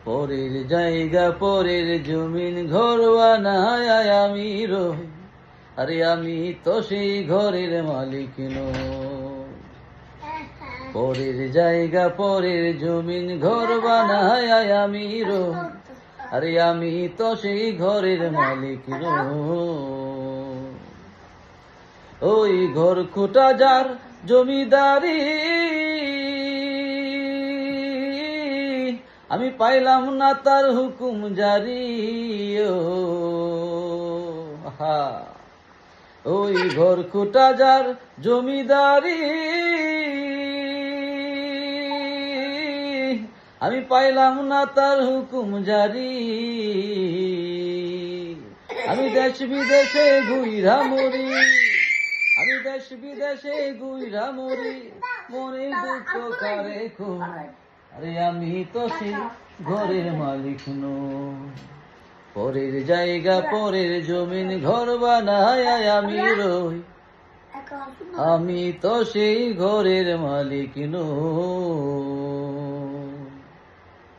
পরের জায়গা পরের জমিন ঘর বানায় আমি রই, আরে আমি তো সেই ঘরের মালিক নই। পরের জায়গা পরের জমিন ঘর বানায় আমি রই, আরে আমি তো সেই ঘরের মালিক নই। ওই ঘর খোটা যার জমিদারি, আমি পাইলাম না তার হুকুম জারি। ও হা, ওই ঘর খোটা যার জমিদারি, আমি পাইলাম না তার হুকুম জারি। আমি দেশ বিদেশে ঘুইরা মরি, আমি দেশ বিদেশে ঘুইরা মরি, মনে দুঃখ কারে কই, আরে আমি তো সেই ঘরের মালিক নই। পরের জায়গা পরের জমিন ঘর বানায় আমি রই, আমি তো সেই ঘরের মালিক নই।